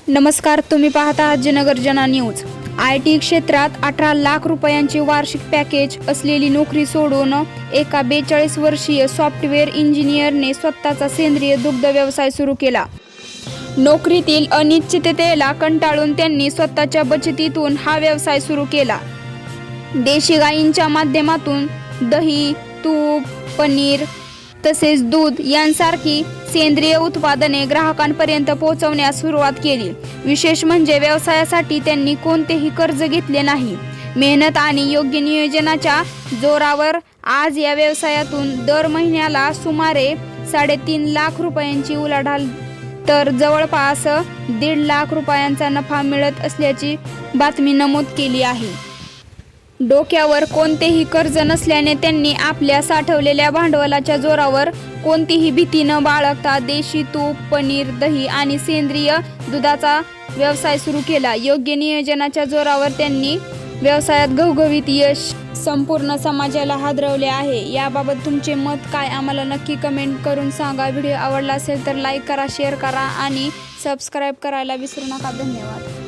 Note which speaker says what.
Speaker 1: नमस्कार, तुम्ही पाहता आहात जनगर जना न्यूज। IT क्षेत्रात 18 लाख रुपयांचे वार्षिक पॅकेज असलेली नोकरी सोडून एका 42 वर्षीय सॉफ्टवेअर इंजिनियरने स्वतःचा सेंद्रिय दुग्ध व्यवसाय सुरू केला। नोकरीतील अनिश्चिततेला कंटाळून त्यांनी स्वतःच्या बचतीतून हा व्यवसाय सुरू केला। देशी गायींच्या माध्यमातून दही, तूप, पनीर तसेच दूध यांसारखी सेंद्रिय उत्पादने ग्राहकांपर्यंत पोहोचवण्यास सुरुवात केली। विशेष म्हणजे व्यवसायासाठी त्यांनी कोणतेही कर्ज घेतले नाही। मेहनत आणि योग्य नियोजनाच्या जोरावर आज या व्यवसायातून दर महिन्याला सुमारे 3.5 लाख रुपयांची उलाढाल तर जवळपास 1.5 लाख रुपयांचा नफा मिळत असल्याची बातमी नमूद केली आहे। डोक्यावर कोणतेही कर्ज नसल्याने त्यांनी आपल्या साठवलेल्या भांडवलाच्या जोरावर कोणतीही भीती न बाळगता देशी तूप, पनीर, दही आणि सेंद्रिय दुधाचा व्यवसाय सुरू केला। योग्य नियोजनाच्या जोरावर त्यांनी व्यवसायात घवघवीत यश संपूर्ण समाजाला हादरवले आहे। याबाबत तुमचे मत काय आम्हाला नक्की कमेंट करून सांगा। व्हिडिओ आवडला असेल तर लाईक करा, शेअर करा आणि सबस्क्राईब करायला विसरू नका। धन्यवाद।